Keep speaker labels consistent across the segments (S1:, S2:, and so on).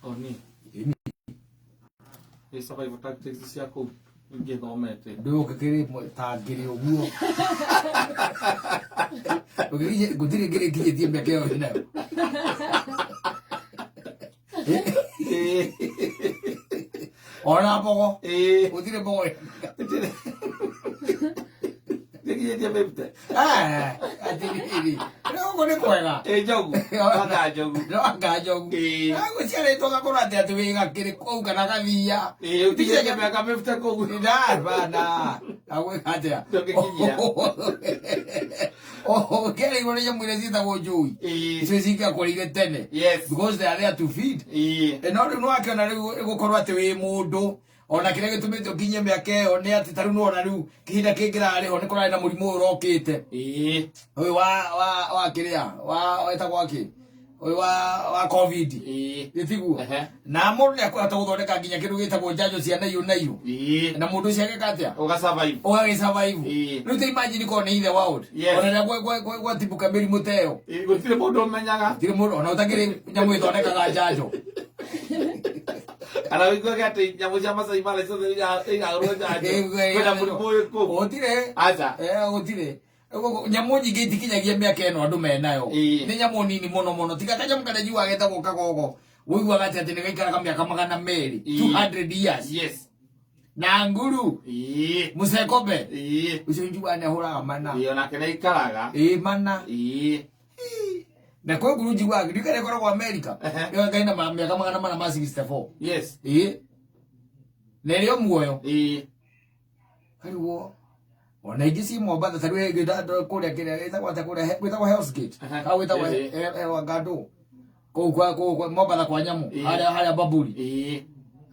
S1: Oni. Essa vai votar que tem que ser a cor. Ninguém dormete.
S2: Ndio kekere tagire oguo. Ogiri gutire kire kije tiembe keo ina. Ona pogo. Gutire pogo.
S1: Ninguém tiembe pute.
S2: Atiri. No kone kwega.
S1: Jogu. Aga jogu.
S2: No aga jogu. Ago ciare toka korate atuwega kire ko kana kathia.
S1: Utije tiembe aka mefute ko.
S2: Nda bana. Ago katea. Oh, kere ngone ya mwire zita go joy. Icio cika korire tene.
S1: Yes.
S2: Because they are there to feed. No no akana gukorwa ati wi mundu. Ona kire gitumite ukinye miake one ati taru no ona riu kihinda kingirari ho ni kurari na murimu urokite oy wa kiria wa eta gwaki oy wa covid itigu na mundu ni akwata guthondeka nginya kindu gitagwo njanjo cia nayo na mundu ciake katia
S1: uga survive
S2: riu te imagine ko ni the world ona gwa tibuka mirimu teo
S1: gutire mundu umenyaga
S2: tire mundu ona utakire nyamu ithondekaga njanjo
S1: Ana wiko gati nyamu cia Masai Mara icio igaruo njanjo kwina murimu uyu
S2: otire
S1: acha
S2: otire nyamu nyingi itikinyagia miaka eno andu menayo ni nyamu nini muno tiga kanyamu kana jiwa geta goka gogo wigwa gati ati ni gaikara ka miaka 200 years
S1: yes
S2: na nguru musekobe ucio njuwa ne huraga mana
S1: ona kene ikaraga
S2: mana na kwa nguru njuwa ndikare kora kwa America yo ngaina miaka 64
S1: yes
S2: nerio muoyo kariwo ona igisi Mombasa tarwe gida kuria kire eta kwata kuria witagwo Hell's Gate ka witagwo Gado kwa Mombasa kwa nyamu haria baburi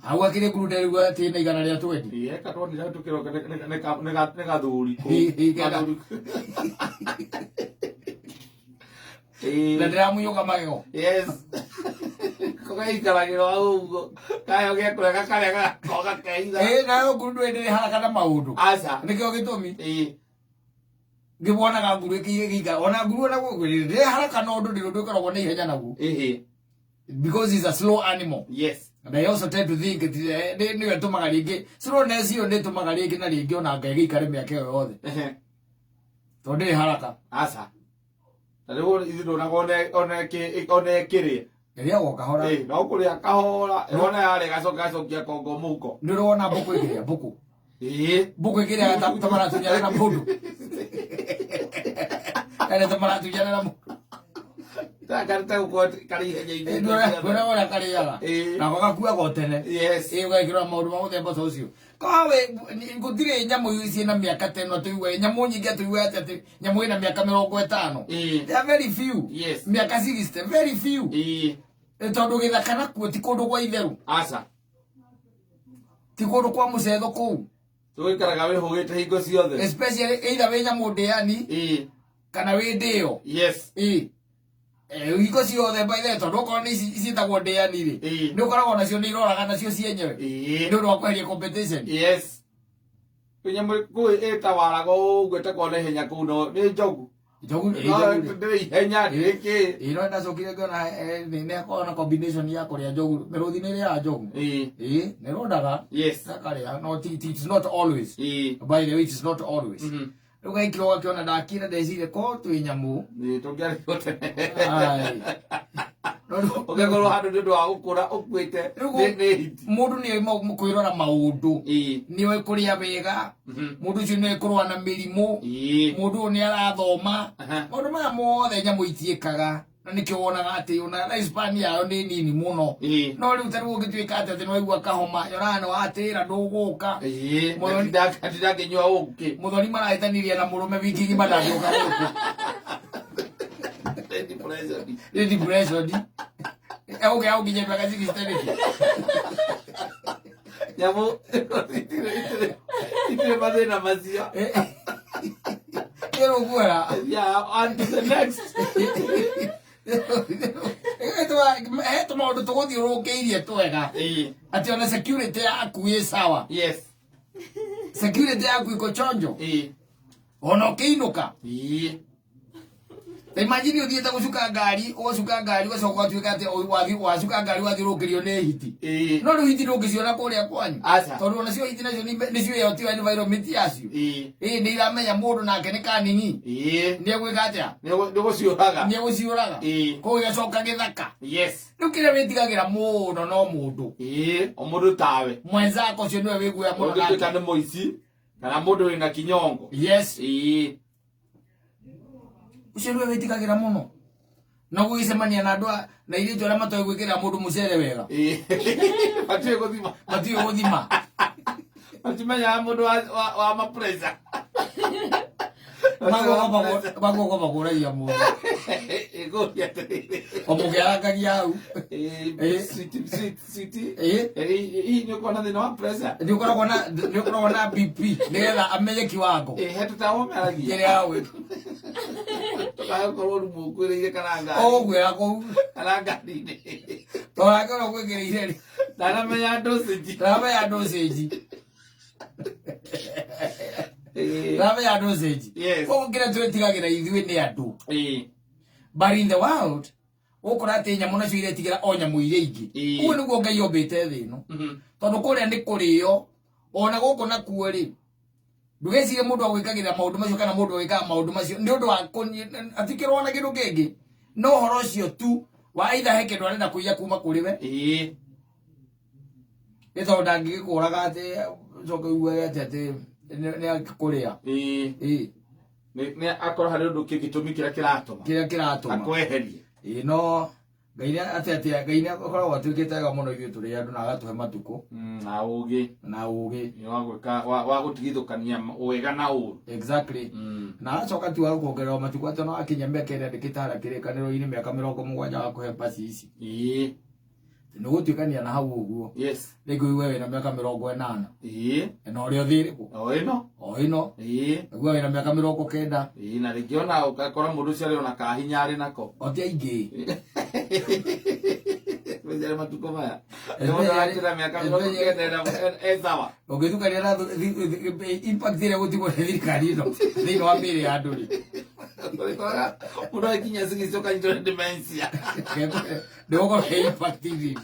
S2: hawa kire nguru nderwa ati na igana ria 20
S1: katoni ra tukiro ne gathuri
S2: na ndiramuyoga magego
S1: yes kogaikaragira ugo kayo ge kurega karega koga keitha
S2: nayo nguru ndwendere haraka na maundu
S1: acha
S2: nikio gitumi ngibona nguru ikiga ona nguru na gwire haraka na undu ndiru ndukoragwo na ihenya naguo because he's a slow animal
S1: yes
S2: and I also tend to think ni wetumaga ringi slowness iyo ni tumaga ringi na ringi ona ngai gikare miaka yo yothe tondu haraka
S1: acha Tariwo indo na one kire
S2: Eria woka hora
S1: no kuria kahora ona yare gacokia kongo muko
S2: ndirona buku ikiria buku buku ikiria tamara tunyana na mundu ene tamara tunyana na mundu
S1: karita uko kari henye
S2: ndora ora kari yaga na gakua gotene
S1: yes
S2: ugakira maundu ma muthemba ucio kawe ngutire nyamu ici na miaka 10 tuiwe nyamu nyingi tuiwe ati nyamu ina miaka 50 they are very few
S1: yes
S2: miaka 60 very few tondu githakana kuo ti kundu gwa itheru
S1: acha
S2: ti kundu kwa mucetho kuu
S1: tuikaraga we hugite hingo ciothe
S2: especially either we nyamu ndiani kana we ndio
S1: yes
S2: iko ciothe by the tondu ko ni citagwo ndiani ri ni ukoragwo nacio ni iroraga nacio cienyewe ni undu wa kweheria competition
S1: yes kunyamu ku etawaraga ugwete kone henya kuno ni njogu ndiri henya riki
S2: ino ndacokire ngona ni akona combination ya kuria njogu meruthi ni ya njogu ni rondaga
S1: yes
S2: akaria no it is not always by the way it is not always ugaikiro wakiona ndakira ndecire ko twi nyamu
S1: ni tungiari gote
S2: ugekoro
S1: handu ndu wa gukura ukwite
S2: mundu ni kwirora maundu ni we kuria wega mundu ucio ni kurwa na mirimu mundu ni arathoma mundu ma mothe nyamu itiikaga na nikio wonaga ati ona na Hispania yo ni nini muno no riu taru ugituika ati no igua kahoma yorana wa atira nduguka
S1: muthoni ndaka nyua uki
S2: muthoni marahitaniria na murume wiki ngima ndangioka guku depression okay au ginye baka ziki staniki
S1: nyamu itire bade na mazia
S2: ero gura
S1: yeah on to the next
S2: eto maundu tuguthi urungeirie twega ati ona security yaku ye sawa
S1: yes
S2: security yaku iko chonjo ona ukiinuka Imagine uthiete gucuka ngari, ugacuka ngari ugacoka tuika ati wacuka ngari wathirukirio ni hiti. No riu hiti ndungiciona kuria kwanyu. Tondu ona cio hiti nacio nicio yo ti environment yacio. Ni iramenya mundu nake ni kanini. Ni egwika atia?
S1: Ni guciuraga.
S2: Ni guciuraga. Ko igacoka githaka.
S1: Yes.
S2: Riu kire witigagira mundu no mundu.
S1: O mundu tawe.
S2: Mwenzako cio niwe wiguya mundu
S1: nake. Kana moici. Kana mundu wina kinyongo.
S2: Yes. Ucio niwe witigagira muno. Na gwicemania na andu na irio tore matoe gwikira mundu mucere wega.
S1: Matiwe guthima.
S2: Matiwe guthima.
S1: Matimenya mundu wa mapressure.
S2: Mago baguragia mundu.
S1: Ego ya tere.
S2: Omugeragagia au.
S1: Sweet. Hii ni kwa nini wa pressure?
S2: Ndio kwa na BP. Nela amenye kiwango.
S1: Hetu tawo meragia.
S2: Kile awe.
S1: Toka kwa ru mukure ile karanga.
S2: Gwera ko.
S1: Karanga ni.
S2: Toka kwa kwekera ile.
S1: Dana menya dosage.
S2: Raba ya dosage. Raba ya dosage.
S1: Yes.
S2: Ko kira twetigagira ithuĩ ni andu. But in the world, ukora ati nyamu nacio iretigira o nyamu iria ingi. Uguo niguo Ngai ombite thi no. Tondu kuria ni kurio, ona guku na kuo ri. Ndugecire mundu agwikagira maundu macio kana mundu agwikaga maundu macio ni undu wa atikirwo na kindu kingi. No horo cio tu wa itha he kindu arenda kuiya kuma kuri we. Ni tondu ndangigikuraga ati coke uwe ati ni akuria.
S1: Ni akora hari undu kigitumi kiratuma akweherie.
S2: No Ngai ati Ngai ni akoragwo atuikite ga muno ithuĩ turi andu na agatuhe matuko
S1: na ugi ni wa gutigithukania wega na uru.
S2: Exactly. Na acoka tu wa kuongerera matuko ati no akinya miaka ĩrĩa ndĩkĩtara kĩrĩkanĩro-inĩ mĩaka 70 wa kuhe pasi ici. Ni gutuikania na hau uguo.
S1: Yes.
S2: Rĩngĩ iwe wĩna mĩaka 80. Na ũrĩa ũthirĩkũ. O ĩno. Guo wĩna mĩaka 90.
S1: Na rĩngĩ ona ukakora mũndũ ũcio arĩ ona kahinya arĩ nako.
S2: O ti aingĩ.
S1: Wezere matuko maya. Ndio ndio miaka 90 sawa.
S2: Ũngĩtukania na impact ĩrĩa gũtigwo nĩ thirikari ĩno thĩinĩ wa mĩĩrĩ ya andũ rĩ.
S1: Mundu akinya sigicoka into dementia.
S2: Ndio he impact hivi.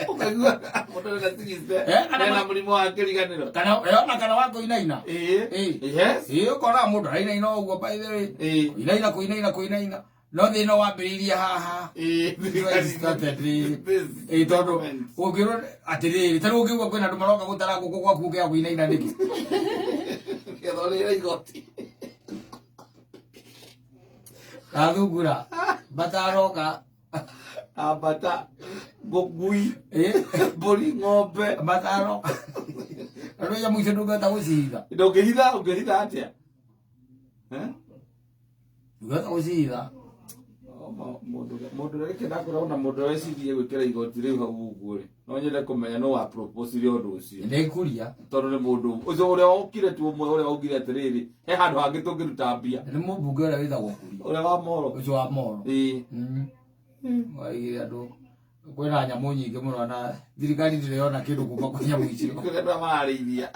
S1: Ukagua mundu na sigise. Na mlimo wa kiriganiro.
S2: Kana wako inaina.
S1: Yes.
S2: Ukora mundu inaina uguo by the way. Inaina. No thino wambiriria haha. Tondu ungirwo atiriri taru ungigwa kwina andu maroka gutara guku gwaku kia kuinaina niki.
S1: Kethorira igoti.
S2: Athungura bataroka
S1: abata gogui bori ng'ombe
S2: bataro aro ya mwisho ndugata gucitha
S1: ungehitha atia
S2: ndugata gucitha
S1: mundu reke ndakora na mundu wecirie gwikira igoti riu hau uguo ri no nyende kumenya no wa propose ri undu ucio
S2: ndikuria
S1: tondu ni mundu ucio uria ukire tu umwe uria ugire atiriri he handu hangi tungiruta mbia
S2: ni mubunge uria withagwo kuria
S1: uria wa moro
S2: ucio wa moro waigire andu kwina nyamu nyingi muno na thirikari ndiriona kindu kuma kwa nyamu icio
S1: kwenda mararithia